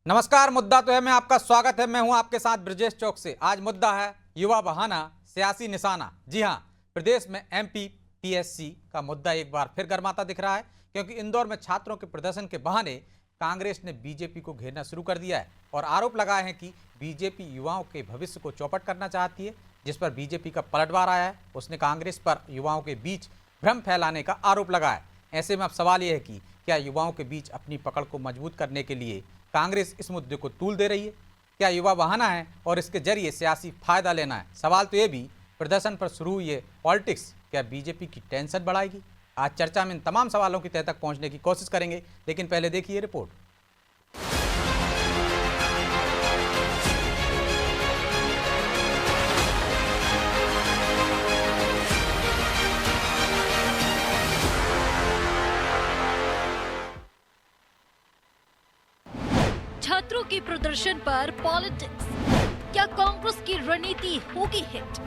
नमस्कार। मुद्दा तो है में आपका स्वागत है। मैं हूं आपके साथ ब्रजेश चौक से। आज मुद्दा है युवा बहाना सियासी निशाना। जी हां, प्रदेश में एमपी पीएससी का मुद्दा एक बार फिर गर्माता दिख रहा है, क्योंकि इंदौर में छात्रों के प्रदर्शन के बहाने कांग्रेस ने बीजेपी को घेरना शुरू कर दिया है और आरोप लगाए हैं कि बीजेपी युवाओं के भविष्य को चौपट करना चाहती है, जिस पर बीजेपी का पलटवार आया है। उसने कांग्रेस पर युवाओं के बीच भ्रम फैलाने का आरोप लगाया। ऐसे में अब सवाल यह है कि क्या युवाओं के बीच अपनी पकड़ को मजबूत करने के लिए कांग्रेस इस मुद्दे को तूल दे रही है? क्या युवा बहाना है और इसके जरिए सियासी फायदा लेना है? सवाल तो ये भी, प्रदर्शन पर शुरू हुई है पॉलिटिक्स क्या बीजेपी की टेंशन बढ़ाएगी? आज चर्चा में इन तमाम सवालों की तह तक पहुंचने की कोशिश करेंगे, लेकिन पहले देखिए रिपोर्ट। छात्रों के प्रदर्शन पर पॉलिटिक्स, क्या कांग्रेस की रणनीति होगी हिट?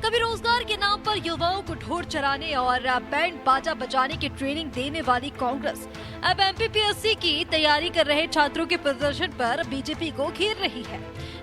कभी रोजगार के नाम पर युवाओं को ढोर चराने और बैंड बाजा बजाने की ट्रेनिंग देने वाली कांग्रेस अब एमपीपीएससी की तैयारी कर रहे छात्रों के प्रदर्शन पर बीजेपी को घेर रही है।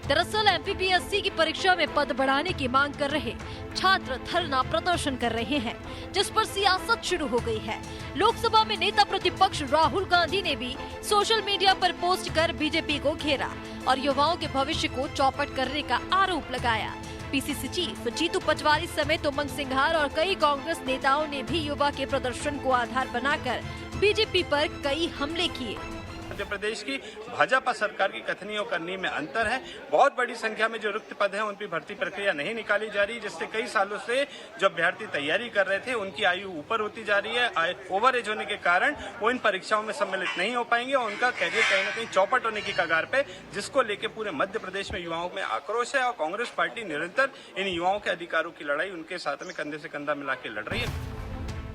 दरअसल एमपीपीएससी की परीक्षा में पद बढ़ाने की मांग कर रहे छात्र धरना प्रदर्शन कर रहे हैं, जिस पर सियासत शुरू हो गई है। लोकसभा में नेता प्रतिपक्ष राहुल गांधी ने भी सोशल मीडिया पर पोस्ट कर बीजेपी को घेरा और युवाओं के भविष्य को चौपट करने का आरोप लगाया। पीसीसी चीफ जीतू पटवारी समेत उमंग सिंघार और कई कांग्रेस नेताओं ने भी युवा के प्रदर्शन को आधार बनाकर बीजेपी पर कई हमले किए। मध्य प्रदेश की भाजपा सरकार की कथनी और करनी में अंतर है। बहुत बड़ी संख्या में जो रिक्त पद हैं उन पर भर्ती प्रक्रिया नहीं निकाली जा रही, जिससे कई सालों से जो अभ्यर्थी तैयारी कर रहे थे उनकी आयु ऊपर होती जा रही है। ओवर एज होने के कारण वो इन परीक्षाओं में सम्मिलित नहीं हो पाएंगे और उनका कैरियर कहीं न कहीं चौपट होने की कगार पे, जिसको लेकर पूरे मध्य प्रदेश में युवाओं में आक्रोश है और कांग्रेस पार्टी निरंतर इन युवाओं के अधिकारों की लड़ाई उनके साथ में कंधे से कंधा मिला के लड़ रही है।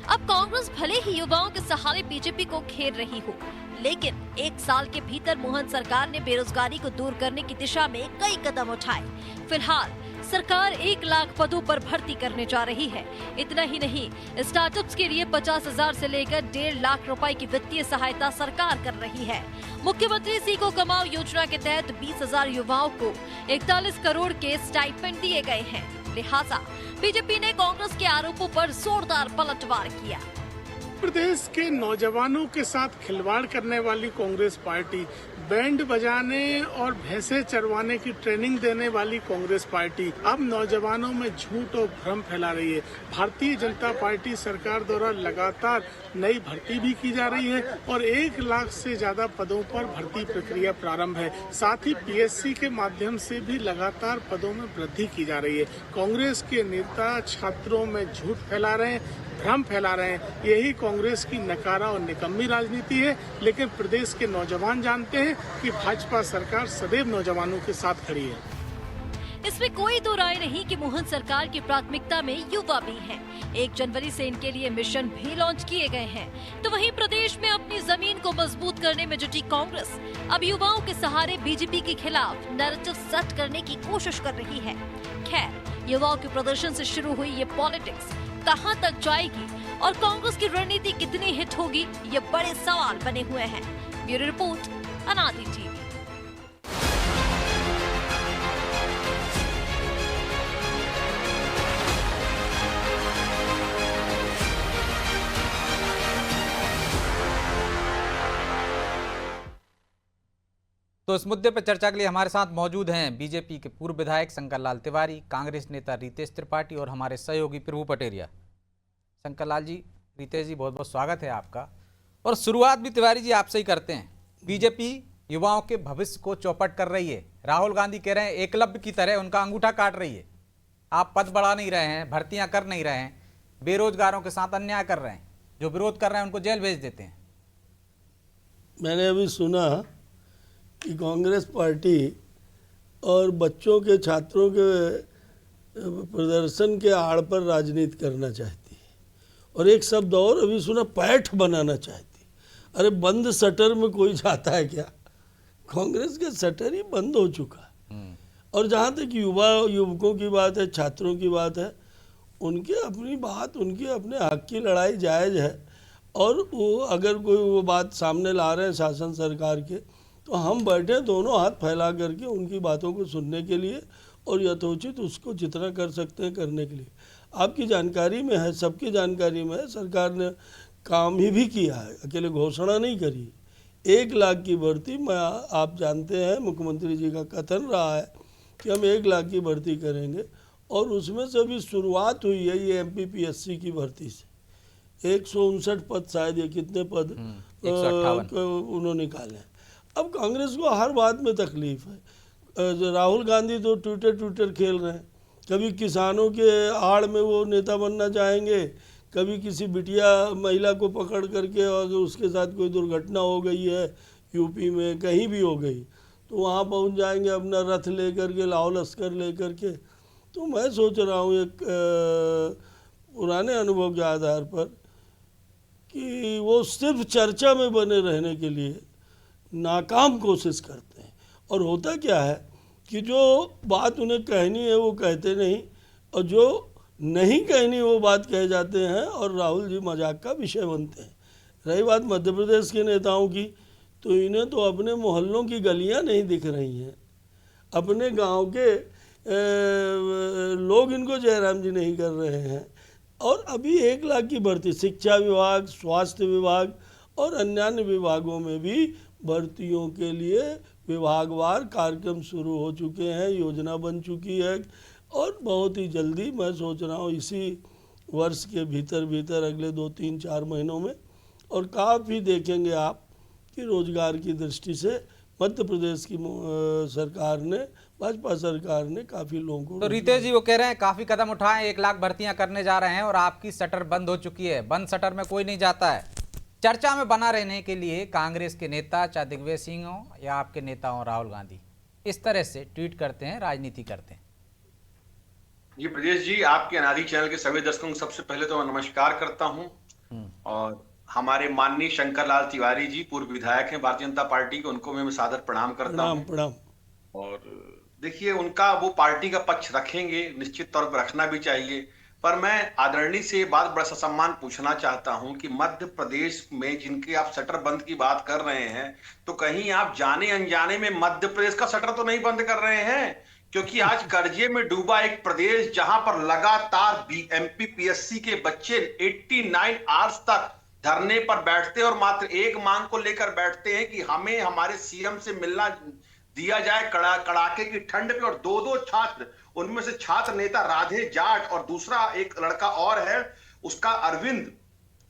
अब कांग्रेस भले ही युवाओं के सहारे बीजेपी को घेर रही हो, लेकिन एक साल के भीतर मोहन सरकार ने बेरोजगारी को दूर करने की दिशा में कई कदम उठाए। फिलहाल सरकार 1 लाख पदों पर भर्ती करने जा रही है। इतना ही नहीं, स्टार्टअप्स के लिए 50,000 से लेकर 1.5 लाख रुपए की वित्तीय सहायता सरकार कर रही है। मुख्यमंत्री सीखो कमाओ योजना के तहत 20,000 युवाओं को 41 करोड़ के स्टाइपेंड दिए गए हैं। लिहाजा बीजेपी ने कांग्रेस के आरोपों पर जोरदार पलटवार किया। प्रदेश के नौजवानों के साथ खिलवाड़ करने वाली कांग्रेस पार्टी, बैंड बजाने और भैंसे चरवाने की ट्रेनिंग देने वाली कांग्रेस पार्टी अब नौजवानों में झूठ और भ्रम फैला रही है। भारतीय जनता पार्टी सरकार द्वारा लगातार नई भर्ती भी की जा रही है और 1 लाख से ज्यादा पदों पर भर्ती प्रक्रिया प्रारंभ है। साथ ही पीएससी के माध्यम से भी लगातार पदों में वृद्धि की जा रही है। कांग्रेस के नेता छात्रों में झूठ फैला रहे हैं, भ्रम फैला रहे हैं। यही कांग्रेस की नकारा और निकम्मी राजनीति है। लेकिन प्रदेश के नौजवान जानते हैं कि भाजपा सरकार सदैव नौजवानों के साथ खड़ी है। इसमें कोई दो राय नहीं कि मोहन सरकार की प्राथमिकता में युवा भी हैं। 1 जनवरी से इनके लिए मिशन भी लॉन्च किए गए हैं। तो वहीं प्रदेश में अपनी जमीन को मजबूत करने में जुटी कांग्रेस अब युवाओं के सहारे बीजेपी के खिलाफ नैरेटिव सेट करने की कोशिश कर रही है। खैर, युवाओं के प्रदर्शन से शुरू हुई ये पॉलिटिक्स कहां तक जाएगी और कांग्रेस की रणनीति कितनी हिट होगी, ये बड़े सवाल बने हुए हैं। ब्यूरो रिपोर्ट, अनादि टीवी। तो इस मुद्दे पर चर्चा के लिए हमारे साथ मौजूद हैं बीजेपी के पूर्व विधायक शंकर लाल तिवारी, कांग्रेस नेता रितेश त्रिपाठी और हमारे सहयोगी प्रभु पटेरिया। शंकर लाल जी, रितेश जी, बहुत बहुत स्वागत है आपका। और शुरुआत भी तिवारी जी आपसे ही करते हैं। बीजेपी युवाओं के भविष्य को चौपट कर रही है। राहुल गांधी कह रहे हैं एकलव्य की तरह उनका अंगूठा काट रही है। आप पद बढ़ा नहीं रहे हैं, भर्तियां कर नहीं रहे हैं, बेरोजगारों के साथ अन्याय कर रहे हैं, जो विरोध कर रहे हैं उनको जेल भेज देते हैं। मैंने अभी सुना कि कांग्रेस पार्टी और बच्चों के, छात्रों के प्रदर्शन के आड़ पर राजनीति करना चाहती है। और एक शब्द और अभी सुना, पैठ बनाना चाहती है। अरे बंद शटर में कोई जाता है क्या? कांग्रेस के शटर ही बंद हो चुका है। और जहाँ तक युवकों की बात है, छात्रों की बात है, उनकी अपनी बात, उनकी अपने हक की लड़ाई जायज़ है। और वो अगर कोई वो बात सामने ला रहे हैं शासन सरकार के, तो हम बैठे दोनों हाथ फैला करके उनकी बातों को सुनने के लिए और यथोचित उसको जितना कर सकते हैं करने के लिए। आपकी जानकारी में है, सबकी जानकारी में है, सरकार ने काम ही भी किया है, अकेले घोषणा नहीं करी। 1 लाख की भर्ती, मैं आप जानते हैं मुख्यमंत्री जी का कथन रहा है कि हम 1 लाख की भर्ती करेंगे, और उसमें से अभी शुरुआत हुई है ये MPPSC की भर्ती से। 159 पद, शायद ये कितने पद 158 उन्होंने निकाले। अब कांग्रेस को हर बात में तकलीफ है। राहुल गांधी तो ट्विटर खेल रहे हैं, कभी किसानों के आड़ में वो नेता बनना चाहेंगे, कभी किसी बिटिया महिला को पकड़ करके और उसके साथ कोई दुर्घटना हो गई है यूपी में, कहीं भी हो गई तो वहाँ पहुँच जाएंगे अपना रथ लेकर के, लाहौल लश्कर लेकर के। तो मैं सोच रहा हूँ एक पुराने अनुभव के आधार पर कि वो सिर्फ चर्चा में बने रहने के लिए नाकाम कोशिश करते हैं। और होता क्या है कि जो बात उन्हें कहनी है वो कहते नहीं, और जो नहीं कहनी वो बात कह जाते हैं और राहुल जी मजाक का विषय बनते हैं। रही बात मध्य प्रदेश के नेताओं की, तो इन्हें तो अपने मोहल्लों की गलियां नहीं दिख रही हैं, अपने गांव के लोग इनको जयराम जी नहीं कर रहे हैं। और अभी 1 लाख की भर्ती, शिक्षा विभाग, स्वास्थ्य विभाग और अन्य विभागों में भी भर्तियों के लिए विभागवार कार्यक्रम शुरू हो चुके हैं, योजना बन चुकी है, और बहुत ही जल्दी मैं सोच रहा हूँ इसी वर्ष के भीतर अगले 2-3-4 महीनों में, और काफ़ी देखेंगे आप कि रोजगार की दृष्टि से मध्य प्रदेश की सरकार ने, भाजपा सरकार ने काफ़ी लोगों को। तो रितेश जी वो कह रहे हैं काफ़ी कदम उठाए, 1 लाख भर्तियां करने जा रहे हैं और आपकी शटर बंद हो चुकी है। बंद शटर में कोई नहीं जाता है। चर्चा में बना रहने के लिए कांग्रेस के नेता, चाहे दिग्विजय सिंह हो या आपके नेता हो राहुल गांधी, इस तरह से ट्वीट करते हैं, राजनीति करते हैं। जी ब्रजेश जी, आपके अनादि चैनल के सभी दर्शकों को सबसे पहले तो मैं नमस्कार करता हूं, और हमारे माननीय शंकर लाल तिवारी जी पूर्व विधायक हैं भारतीय जनता पार्टी के, उनको मैं सादर प्रणाम करता हूं। प्रणाम। और देखिए, उनका वो पार्टी का पक्ष रखेंगे, निश्चित तौर पर रखना भी चाहिए, पर मैं आदरणीय से बात बड़ा सम्मान पूछना चाहता हूं कि मध्य प्रदेश में जिनके आप शटर बंद की बात कर रहे हैं, तो कहीं आप जाने अनजाने में मध्य प्रदेश का शटर तो नहीं बंद कर रहे हैं? क्योंकि आज कर्जे में डूबा एक प्रदेश जहां पर लगातार MPPSC के बच्चे 89 आवर्स तक धरने पर बैठते हैं और मात्र एक मांग को लेकर बैठते हैं कि हमें हमारे सीएम से मिलना दिया जाए कड़ाके की ठंड पे। और 2 छात्र, उनमें से छात्र नेता राधे जाट और दूसरा एक लड़का और है उसका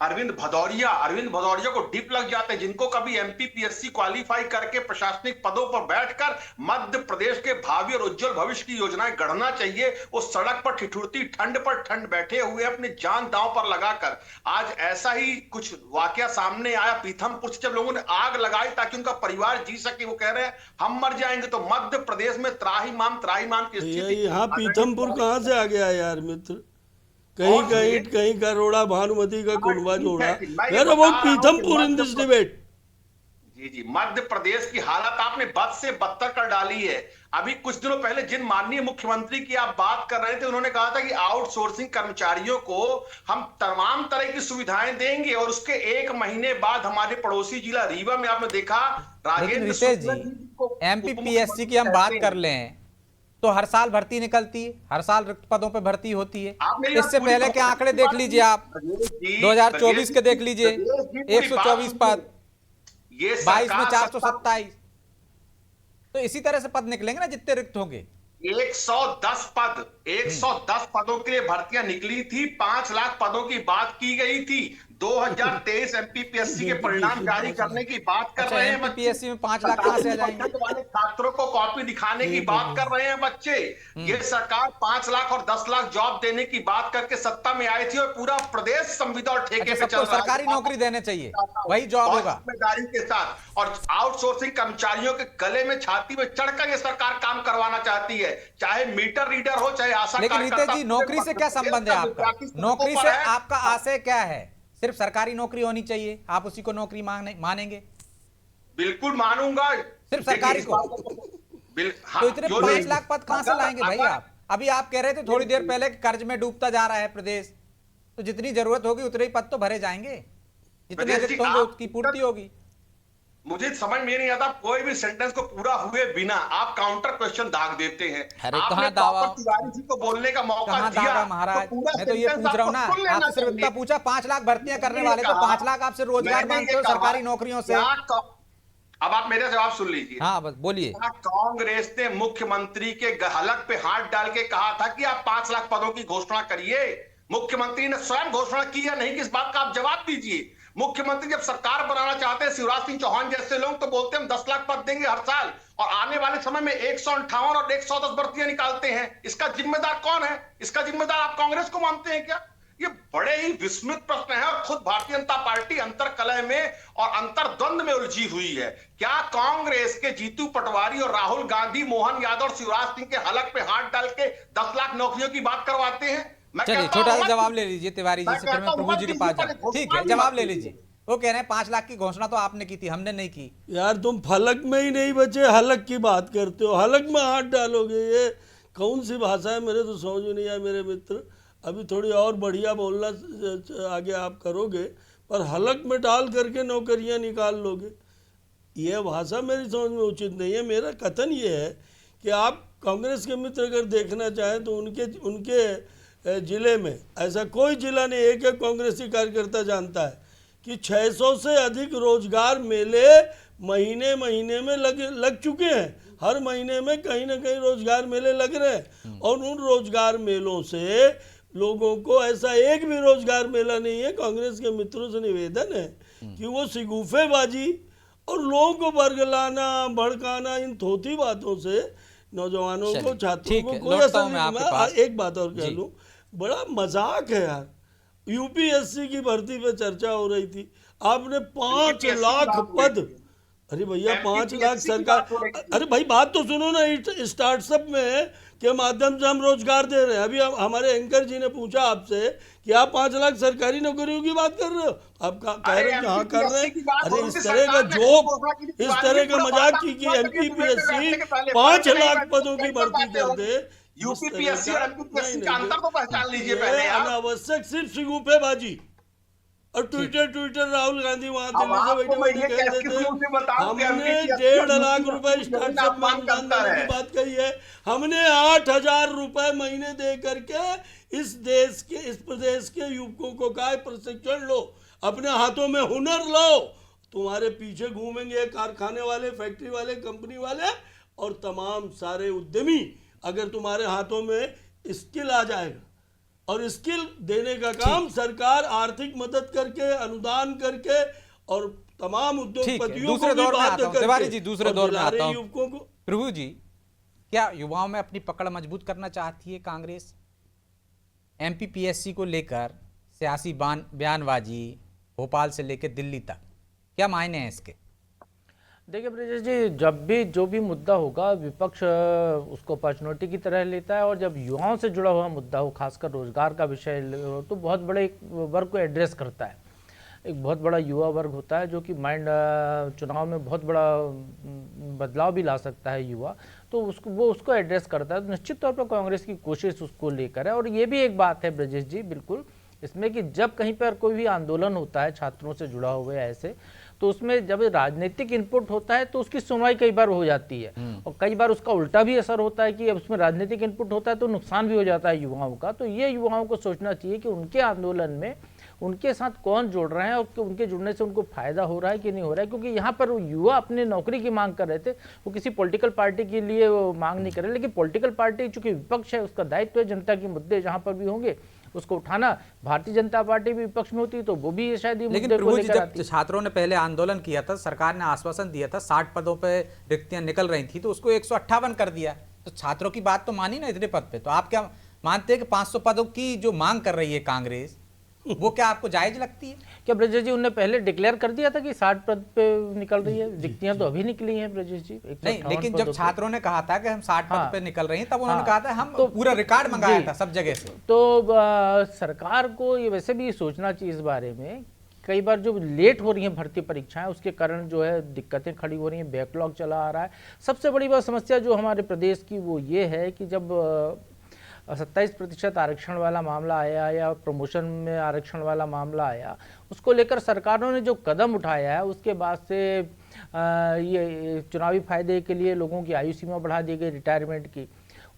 अरविंद भदौरिया को डिप लग जाते हैं, जिनको कभी MPPSC क्वालिफाई करके प्रशासनिक पदों पर बैठकर मध्य प्रदेश के भावी और उज्जवल भविष्य की योजनाएं गढ़ना चाहिए। वो सड़क पर ठिठुरती ठंड पर ठंड बैठे हुए अपनी जान दांव पर लगाकर। आज ऐसा ही कुछ वाकया सामने आया पीथमपुर से, जब लोगों ने आग लगाई ताकि उनका परिवार जी सके। वो कह रहे हैं हम मर जाएंगे। तो मध्य प्रदेश में त्राहिमाम की स्थिति। यहाँ पीथमपुर कहाँ से आ गया यार मित्र? कहीं करोड़ा भानुमति का कुंभा जोड़ा। वो पीथमपुर इन दिस डिबेट। जी, मध्य प्रदेश की हालत आपने बद से बदतर कर डाली है। अभी कुछ दिनों पहले जिन माननीय मुख्यमंत्री की आप बात कर रहे थे, उन्होंने कहा था कि आउटसोर्सिंग कर्मचारियों को हम तमाम तरह की सुविधाएं देंगे, और उसके 1 महीने बाद हमारे पड़ोसी जिला रीवा में आपने देखा राजेंद्र जी, MPPSC की हम बात कर लें तो हर साल भर्ती निकलती है, हर साल रिक्त पदों पे भर्ती होती है। इससे पहले के आंकड़े देख लीजिए आप, 2024 के देख लीजिए, 124 पद, 22 में 427। तो इसी तरह से पद निकलेंगे ना जितने रिक्त होंगे। 110 पदों के लिए भर्तियां निकली थी। 5 लाख पदों की बात की गई थी। 2023 MPPSC के परिणाम जारी करने की बात कर रहे हैं। MPPSC में 5 लाख कहां से आ जाएंगे? वाले छात्रों को कॉपी दिखाने की बात कर रहे हैं बच्चे। ये सरकार 5 लाख और 10 लाख जॉब देने की बात करके सत्ता में आई थी, और पूरा प्रदेश संविदा और ठेके पे चल रहा है। सरकारी नौकरी देने चाहिए, वही जॉब होगा जिम्मेदारी के साथ। और आउटसोर्सिंग कर्मचारियों के गले में छाती में चढ़कर ये सरकार काम करवाना चाहती है, चाहे मीटर रीडर हो, चाहे आशा। लेकिन रितेश जी, नौकरी से क्या संबंध है आपका? नौकरी से आपका आशय क्या है? सिर्फ सरकारी नौकरी होनी चाहिए, आप उसी को नौकरी मानेंगे? बिल्कुल मानूंगा। सिर्फ सरकारी को? तो इतने 5 लाख पद कहां से लाएंगे भाई आप? अभी आप कह रहे थे थोड़ी देर पहले कि कर्ज में डूबता जा रहा है प्रदेश, तो जितनी जरूरत होगी उतने ही पद तो भरे जाएंगे, जितने रिक्त होंगे उसकी पूर्ति होगी। मुझे समझ में नहीं आता, कोई भी सेंटेंस को पूरा हुए बिना आप काउंटर क्वेश्चन दाग देते हैं। अरे आपने कहाँ दावा, प्रॉपर तिवारी जी को बोलने का मौका कहाँ दिया दावा महाराज, तो पूरा मैं तो ये सेंटेंस पूछ रहा हूँ ना, आपको सुन लेना आपसे सिर्फ इतना चाहिए। पूछा 5 लाख भर्तियां करने मैंने वाले, तो कहा- 5 लाख आपसे रोजगार मैंने मांगते ये हो कहा, सरकारी नौकरियों से। अब आप मेरे जवाब सुन लीजिए। हाँ बस बोलिए। क्या कांग्रेस ने मुख्यमंत्री के हलक पे हाथ डाल के कहा था कि आप 5 लाख पदों की घोषणा करिए? मुख्यमंत्री ने स्वयं घोषणा की या नहीं, किस बात का आप जवाब दीजिए। मुख्यमंत्री जब सरकार बनाना चाहते हैं, शिवराज सिंह चौहान जैसे लोग तो बोलते हैं हम 10 लाख पद देंगे हर साल, और आने वाले समय में 158 और 110 भर्तियां निकालते हैं। इसका जिम्मेदार कौन है? इसका जिम्मेदार आप कांग्रेस को मानते हैं क्या? ये बड़े ही विस्मित प्रश्न है, और खुद भारतीय जनता पार्टी अंतर कलह में और अंतर द्वंद में उलझी हुई है। क्या कांग्रेस के जीतू पटवारी और राहुल गांधी मोहन यादव और शिवराज सिंह के हलक पे हाथ डाल के 10 लाख नौकरियों की बात करवाते हैं? चलिए छोटा सा जवाब ले लीजिए तिवारी जी से, फिर मैं प्रभु जी के पास जाऊँ। ठीक है, जवाब ले लीजिए। वो कह रहे हैं 5 लाख की घोषणा तो आपने की थी, हमने नहीं की। यार तुम फलक में ही नहीं बचे, हलक की बात करते हो, हलक में हाथ डालोगे, ये कौन सी भाषा है? मेरे तो समझ में नहीं आया मेरे मित्र। अभी थोड़ी और बढ़िया बोलना आगे आप करोगे, पर हलक में डाल करके नौकरियां निकाल लोगे, यह भाषा मेरी समझ में उचित नहीं है। मेरा कथन ये है कि आप कांग्रेस के मित्र अगर देखना चाहें तो उनके जिले में ऐसा कोई जिला नहीं, एक एक कांग्रेसी कार्यकर्ता जानता है कि 600 से अधिक रोजगार मेले महीने महीने में लग चुके हैं। हर महीने में कहीं ना कहीं रोजगार मेले लग रहे हैं, और उन रोजगार मेलों से लोगों को, ऐसा एक भी रोजगार मेला नहीं है। कांग्रेस के मित्रों से निवेदन है कि वो सिगुफेबाजी और लोगों को बरगलाना, भड़काना, इन थोथी बातों से नौजवानों को, छात्रों को कोई असर नहीं। एक बात और कह लूँ, बड़ा मजाक है यार। यूपीएससी की भर्ती पे चर्चा हो रही थी, आपने 5 लाख पद, अरे भैया 5 लाख सरकार, अरे भाई बात तो सुनो ना। स्टार्टअप में के माध्यम से हम रोजगार दे रहे हैं। अभी हमारे एंकर जी ने पूछा आपसे कि आप 5 लाख सरकारी नौकरियों की बात कर रहे हो, आप कह रहे हैं कि हाँ कर रहे हैं। अरे इस तरह का जोक, इस तरह का मजाक की एमपीपीएससी 5 लाख पदों की भर्ती कर दे, यूपीपीएससी और एमपीपीएससी का अंतर तो पहचान लीजिए पहले आप। अनावश्यक सिर्फ सिगुफेबाजी और ट्विटर राहुल गांधी वहां दिल्ली से बैठे बैठे कह देते हमने 1.5 लाख रुपए स्टार्टअप में अनुदान देने की बात कही है। हमने 8,000 रुपए महीने दे करके इस प्रदेश के युवकों को कहा प्रशिक्षण लो, अपने हाथों में हुनर लो। तुम्हारे पीछे घूमेंगे कारखाने वाले, फैक्ट्री वाले, कंपनी वाले और तमाम सारे उद्यमी। अगर तुम्हारे हाथों में स्किल आ जाएगा, और स्किल देने का काम सरकार आर्थिक मदद करके, अनुदान करके और तमाम उद्योगपतियों को भी बाध्य करके, तिवारी जी दूसरे दौर में आता हूं युवकों को। प्रभु जी, क्या युवाओं में अपनी पकड़ मजबूत करना चाहती है कांग्रेस? एमपीपीएससी को लेकर सियासी बयानबाजी भोपाल से लेकर दिल्ली तक, क्या मायने हैं इसके? देखिए ब्रजेश जी, जब भी जो भी मुद्दा होगा विपक्ष उसको अपॉर्चुनिटी की तरह लेता है, और जब युवाओं से जुड़ा हुआ मुद्दा हो, खासकर रोजगार का विषय हो, तो बहुत बड़े एक वर्ग को एड्रेस करता है। एक बहुत बड़ा युवा वर्ग होता है जो कि माइंड चुनाव में बहुत बड़ा बदलाव भी ला सकता है युवा, तो वो उसको एड्रेस करता है। तो निश्चित तौर पर कांग्रेस की कोशिश उसको लेकर है। और ये भी एक बात है ब्रजेश जी बिल्कुल इसमें कि जब कहीं पर कोई भी आंदोलन होता है छात्रों से जुड़ा हुआ ऐसे, तो उसमें जब राजनीतिक इनपुट होता है तो उसकी सुनवाई कई बार हो जाती है, और कई बार उसका उल्टा भी असर होता है कि अब उसमें राजनीतिक इनपुट होता है तो नुकसान भी हो जाता है युवाओं का। तो ये युवाओं को सोचना चाहिए कि उनके आंदोलन में उनके साथ कौन जुड़ रहे हैं और उनके जुड़ने से उनको फायदा हो रहा है कि नहीं हो रहा है। क्योंकि यहाँ पर युवा अपने नौकरी की मांग कर रहे थे, वो किसी पॉलिटिकल पार्टी के लिए वो मांग नहीं कर रहे, लेकिन पॉलिटिकल पार्टी चूंकि विपक्ष है उसका दायित्व है जनता के मुद्दे जहाँ पर भी होंगे उसको उठाना। भारतीय जनता पार्टी भी विपक्ष में होती तो वो भी शायद ये लेकिन मुद्दे को लेकर जब छात्रों ने पहले आंदोलन किया था, सरकार ने आश्वासन दिया था 60 पदों पे रिक्तियां निकल रही थी, तो उसको 158 कर दिया। तो छात्रों की बात तो मानी ना इतने पद पे। तो आप क्या मानते हैं कि 500 पदों की जो मांग कर रही है कांग्रेस, वो क्या आपको जायज लगती है? क्या ब्रजेश जी उन्होंने पहले डिक्लेयर कर दिया था कि 60 पद पे निकल रही है? रिक्तियां तो अभी निकली हैं ब्रजेश जी। नहीं, लेकिन जब छात्रों ने कहा था कि हम 60 पद पे निकल रही हैं, तब उन्होंने कहा था हम तो पूरा रिकॉर्ड मंगाया था सब जगह से। तो सरकार को ये वैसे भी सोचना चाहिए इस बारे में। कई बार जो लेट हो रही हैं भर्ती परीक्षाएं उसके कारण जो है दिक्कतें खड़ी हो रही हैं, बैकलॉग चला आ रहा है। सबसे बड़ी बात समस्या जो हमारे प्रदेश की वो ये है कि जब 27% आरक्षण वाला मामला आया या प्रमोशन में आरक्षण वाला मामला आया, उसको लेकर सरकारों ने जो कदम उठाया है उसके बाद से ये चुनावी फायदे के लिए लोगों की आयु सीमा बढ़ा दी गई रिटायरमेंट की,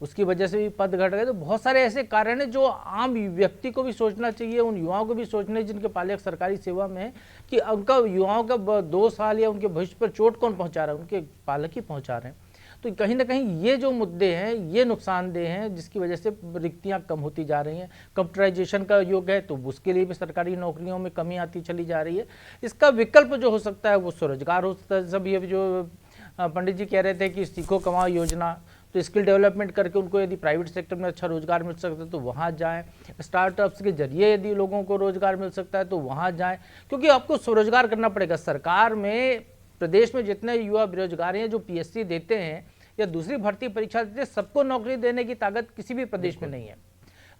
उसकी वजह से भी पद घट गए। तो बहुत सारे ऐसे कारण हैं जो आम व्यक्ति को भी सोचना चाहिए, उन युवाओं को भी सोचना चाहिए जिनके पालक सरकारी सेवा में है, कि उनका युवाओं का 2 साल या उनके भविष्य पर चोट कौन पहुंचा रहा है, उनके पालक ही पहुंचा रहे हैं। तो कहीं ना कहीं ये जो मुद्दे हैं ये नुकसानदेह हैं, जिसकी वजह से रिक्तियां कम होती जा रही हैं। कंप्यूटराइजेशन का युग है तो उसके लिए भी सरकारी नौकरियों में कमी आती चली जा रही है। इसका विकल्प जो हो सकता है वो स्वरोजगार हो सकता है। सब ये जो पंडित जी कह रहे थे कि सीखो कमाओ योजना, तो स्किल डेवलपमेंट करके उनको यदि प्राइवेट सेक्टर में अच्छा रोजगार मिल सकता है तो वहाँ जाएं। स्टार्टअप्स के जरिए यदि लोगों को रोजगार मिल सकता है तो वहाँ जाएं, क्योंकि आपको स्वरोजगार करना पड़ेगा। सरकार में प्रदेश में जितने युवा बेरोजगार हैं जो पीएससी देते हैं या दूसरी भर्ती परीक्षा देते हैं, सबको नौकरी देने की ताकत किसी भी प्रदेश में नहीं है।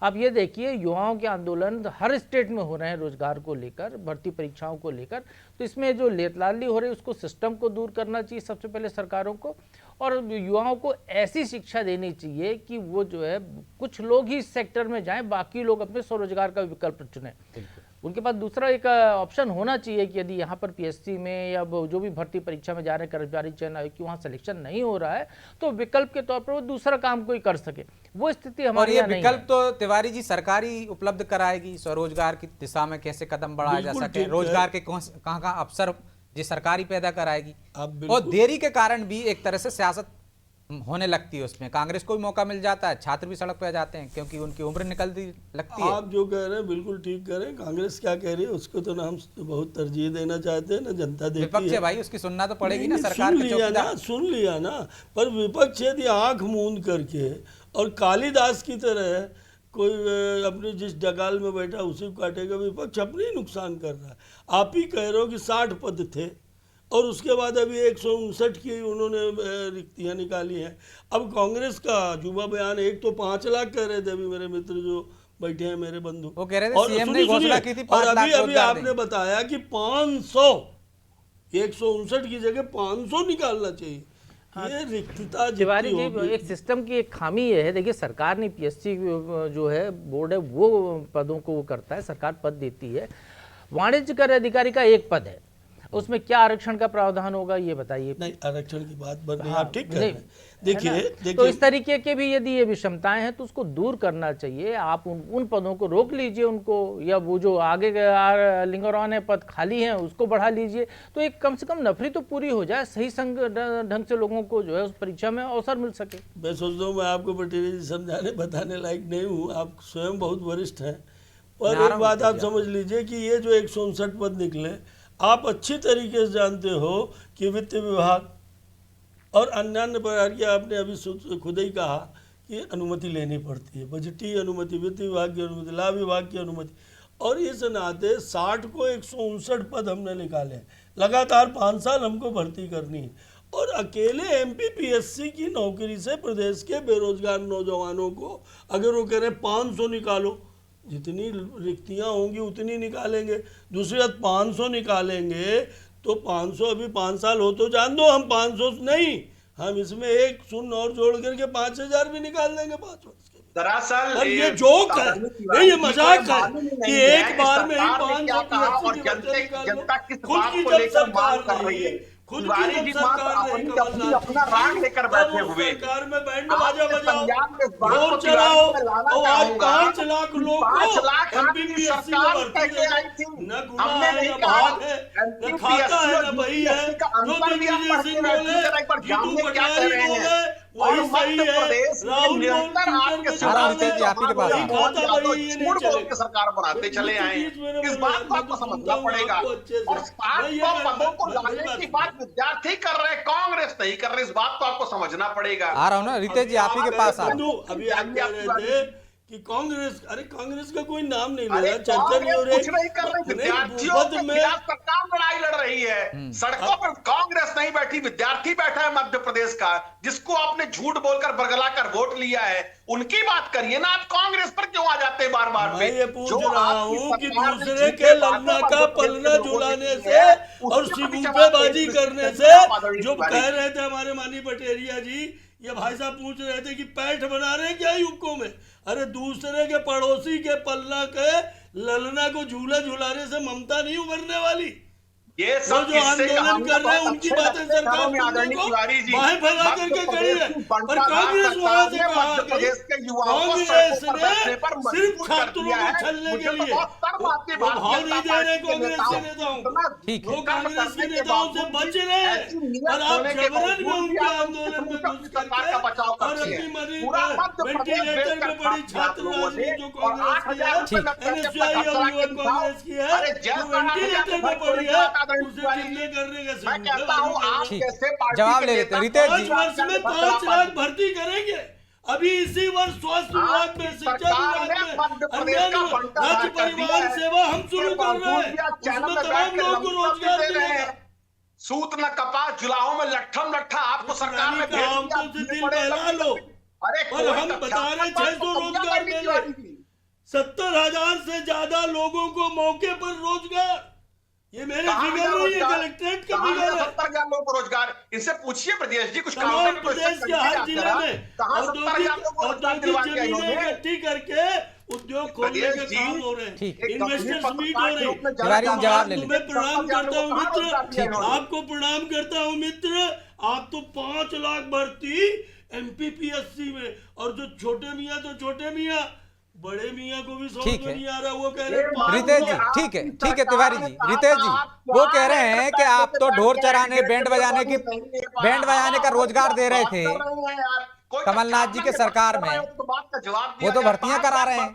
आप ये देखिए युवाओं के आंदोलन हर स्टेट में हो रहे हैं रोजगार को लेकर, भर्ती परीक्षाओं को लेकर। तो इसमें जो लेतलाली हो रही है उसको सिस्टम को दूर करना चाहिए सबसे पहले सरकारों को, और युवाओं को ऐसी शिक्षा देनी चाहिए कि वो जो है कुछ लोग ही इस सेक्टर में जाएं, बाकी लोग अपने स्वरोजगार का विकल्प चुनें। उनके पास दूसरा एक ऑप्शन होना चाहिए कि यदि यहाँ पर पीएससी में या जो भी भर्ती परीक्षा में जा रहे हैं कर्मचारी चयन आयोग की, वहाँ सिलेक्शन नहीं हो रहा है तो विकल्प के तौर पर वो दूसरा काम कोई कर सके। वो स्थिति हमारे यहाँ नहीं है। विकल्प तो तिवारी जी सरकारी उपलब्ध कराएगी। स्वरोजगार की दिशा में कैसे कदम बढ़ाया जा सके, रोजगार के कहाँ अवसर जी सरकारी पैदा कराएगी। और देरी के कारण भी एक तरह से सियासत होने लगती है, उसमें कांग्रेस को भी मौका मिल जाता है, छात्र भी सड़क पे आ जाते हैं क्योंकि उनकी उम्र निकलती लगती है। आप जो कह रहे हैं बिल्कुल ठीक कह रहे हैं। कांग्रेस क्या कह रही है उसको तो ना हम बहुत तरजीह देना चाहते हैं, ना जनता देती है। विपक्ष है भाई, उसकी सुनना तो पड़ेगी ना, सरकार सुन लिया ना। पर विपक्ष यदि आंख मूंद करके और कालिदास की तरह कोई अपने जिस डगाल में बैठा उसी को काटेगा, विपक्ष अपने ही नुकसान कर रहा है। आप ही कह रहे हो कि 60 पद थे और उसके बाद अभी 159 की उन्होंने रिक्तियां निकाली हैं। अब कांग्रेस का जुबा बयान, एक तो 5 लाख कह रहे थे अभी मेरे मित्र जो बैठे हैं मेरे बंधु, वो कह रहे थे सीएम ने घोषणा की थी 5 लाख। और अभी आपने बताया कि 500, 159 की जगह 500 निकालना चाहिए। ये रिक्तता तिवारी जी, एक सिस्टम की एक खामी ये है। देखिए सरकार ने पीएससी जो है बोर्ड है वो पदों को वो करता है, सरकार पद देती है। वाणिज्य कर अधिकारी का एक पद है, उसमें क्या आरक्षण का प्रावधान होगा ये बताइए। नहीं, आरक्षण की बात बन रही है, आप ठीक कह रहे हैं। देखिए तो इस तरीके के भी यदि ये विषमताएं हैं तो उसको दूर करना चाहिए। आप उन पदों को रोक लीजिए उनको, या वो जो आगे लिंगोरान है पद खाली हैं उसको बढ़ा लीजिए, तो एक कम से कम नफरी तो पूरी हो जाए, सही ढंग से लोगों को जो है उस परीक्षा में अवसर मिल सके। मैं सोचता हूँ मैं आपको पटेल जी समझाने बताने लायक नहीं हूँ, आप स्वयं बहुत वरिष्ठ हैं। और एक बात आप समझ लीजिए कि ये जो 159 पद निकले, आप अच्छी तरीके से जानते हो कि वित्त विभाग और अन्य प्रकार की, आपने अभी खुद ही कहा कि अनुमति लेनी पड़ती है, बजटीय अनुमति, वित्त विभाग की अनुमति, लाभ विभाग की अनुमति। और इस नाते 60 को 159 पद हमने निकाले, लगातार 5 साल हमको भर्ती करनी है। और अकेले एमपीपीएससी की नौकरी से प्रदेश के बेरोजगार नौजवानों को अगर वो कह रहे 500 निकालो, जितनी रिक्तियां होंगी उतनी निकालेंगे। दूसरी बात 500 निकालेंगे तो 500 अभी 5 साल हो तो जान दो, हम 500 नहीं, हम इसमें एक शून्य और जोड़ करके 5000 भी निकाल देंगे 5 वर्ष के। दरअसल ये जोक है, ये मजाक है कि एक बार में ही 500 जनता किस बात को लेकर मांग कर रही है। तिवारी जी मात्र अपना राग लेकर बैठे हुए, सरकार में बैंड बाजा बजाओ, पंजाब में इस बात ढोल को चलाओ, लाना और आज चाहूंगा 5 लाख लोग 5 लाख एमपीपीएससी सरकार में भर्ती करके आई थी। न गुना हमने है, नहीं न कहा भाग है, न खाता है, न बही है। का अंतर भी आप पढ़ के बैठिए, एक बार जानने क्या कह रहे हैं। और मध्य प्रदेश में निरंतर आपके झूठ बोल के सरकार बनाते चले आए, इस बात को आपको समझना पड़ेगा। और 60 पदों को लाने की बात विद्यार्थी कर रहे, कांग्रेस नहीं कर रहे, इस बात को आपको समझना पड़ेगा। आ रहा हूँ ना रितेश जी, आप ही के पास आ रहा हूँ। अभी आप कह रहे थे कि कांग्रेस, अरे कांग्रेस का कोई नाम नहीं ले रहा, चर्चा कांग्रेस नहीं हो रही, कुछ नहीं कर रही, विद्यार्थियों के खिलाफ सरकार लड़ाई लड़ रही है। सड़कों पर कांग्रेस नहीं बैठी, विद्यार्थी बैठा है मध्य प्रदेश का, जिसको आपने झूठ बोलकर बरगला कर वोट लिया है, उनकी बात करिए ना। आप कांग्रेस पर क्यों आ जाते हैं बार बार? मैं ये पूछ रहा हूँ कि दूसरे के लन्ना का पलना झुलाने से और सिगुफेबाजी करने से, जो कह रहे थे हमारे माननीय पटेरिया जी, ये भाई साहब पूछ रहे थे कि पैठ बना रहे क्या युवकों में। अरे दूसरे के पड़ोसी के पलना के ललना को झूला झुलाने से ममता नहीं उभरने वाली। ये वो सब जो आंदोलन कर रहे हैं उनकी बातें सरकार सुनने को बाहें फैला करके खड़ी है, पर कांग्रेस वहां से कहा गई, कांग्रेस ने सिर्फ छात्रों को छलने के लिए वो भाव नहीं दे रहे कांग्रेस के नेताओं, ठीक है। वो कांग्रेस के नेताओं से बच रहे हैं और आप जबरन में उनके आंदोलन में घुस करके और अपनी मरीज वेंटिलेटर में पड़ी छात्र राजनीति जो कांग्रेस की है, एनएसयूआई और युवक कांग्रेस की है, जो वेंटिलेटर में पड़ी है, उसे चिल्ले करने का मैं कहता हूं आप ठीक। कैसे पार्टी जवाब के ले लेते हैं नेता रितेश जी। 5 वर्ष में 5 लाख भर्ती करेंगे। अभी इसी वर्ष स्वास्थ्य विभाग में, शिक्षा विभाग में, अन्य राज्य परिवहन सेवा हम शुरू कर रहे हैं, उसमें तमाम लोगों को रोजगार मिलेगा। सूत न कपास जुलाहों में लट्ठम लट्ठा आपको सरकार ने भेज हम तो दिया। दिल बहला लो, अरे पर हम बता रहे 600 रोजगार मिले, 70,000 से ज्यादा लोगों को मौके पर रोजगार। ये मेरे फिगर नहीं है, कलेक्ट्रेट का फिगर है। 70,000 लोगों को रोजगार, इनसे पूछिए ब्रजेश जी कुछ तमाम प्रदेश के हर जिले में औद्योगिक जमीनें इकट्ठी करके उद्योग खोलने के काम हो रहे हैं, ठीक। इन्वेस्टर्स मीट हो रहे हैं। तिवारी जी जवाब ले तुम्हें प्रणाम करता हूँ मित्र, ठीक। आपको प्रणाम करता हूँ मित्र। आप तो 5 लाख भर्ती MPPSC में, और जो छोटे मियाँ तो छोटे मियाँ, बड़े मियाँ को भी समझ ठीक में है। नहीं आ रहा, वो कह रहे हैं रितेश जी ठीक है तिवारी जी, रितेश जी वो कह रहे हैं कि आप तो ढोल चराने बैंड बजाने का रोजगार दे रहे थे कमलनाथ जी के सरकार में, वो तो भर्तियां करा रहे हैं।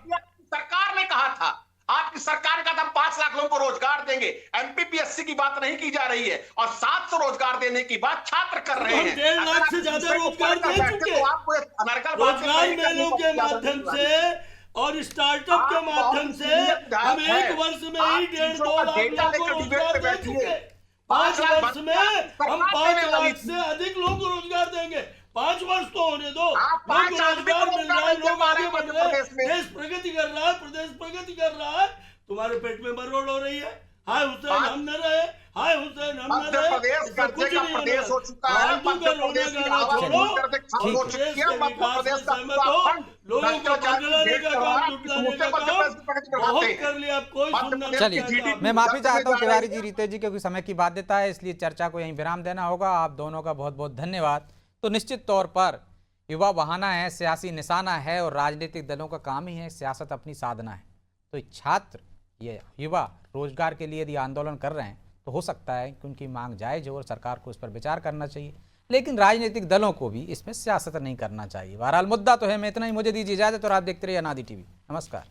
सरकार ने कहा था, आपकी सरकार ने कहा था हम 5 लाख लोगों को रोजगार देंगे। MPPSC की बात नहीं की जा रही है और 700 रोजगार देने की बात छात्र कर रहे हैं। 1.5 लाख से ज्यादा रोजगार दे चुके, रोजगार मेलों के माध्यम से और स्टार्टअप के माध्यम से हम 1 वर्ष में ही 1.5-2 लाख लोगों को रोजगार दे चुके। 5 वर्ष में हम 5 लाख से अधिक लोगों को रोजगार देंगे। 5 वर्ष तो होने दो, लोगों को रोजगार मिल रहा है, लोग आगे बढ़ रहे हैं, देश प्रगति कर रहा है, प्रदेश प्रगति कर रहा है। तुम्हारे पेट में मरोड़ हो रही है, हाय हुसैन हम न रहे, हाय हुसैन हम न रहे, इससे कुछ नहीं प्रदेश हो चुका है। फालतू का रोना गाना छोड़ो, देश के विकास में सहमत हो, लोगों को बदलाने का काम, जुटाने का काम बहुत कर लिया, अब कोई सुनना नहीं चलिए चाहता। मैं माफी चाहता हूं तिवारी जी, रितेश जी, क्योंकि समय की बाध्यता है, इसलिए चर्चा को यहीं विराम देना होगा। आप दोनों का बहुत बहुत धन्यवाद। तो निश्चित तौर पर युवा बहाना है, सियासी निशाना है और राजनीतिक दलों का काम ही है, सियासत अपनी साधना है। तो छात्र ये युवा रोजगार के लिए यदि आंदोलन कर रहे हैं तो हो सकता है कि उनकी मांग जायज हो और सरकार को इस पर विचार करना चाहिए, लेकिन राजनीतिक दलों को भी इसमें सियासत नहीं करना चाहिए। बहरहाल मुद्दा तो है। मैं इतना ही, मुझे दीजिए इजाजत और आप देखते रहिए अनादि टीवी। नमस्कार।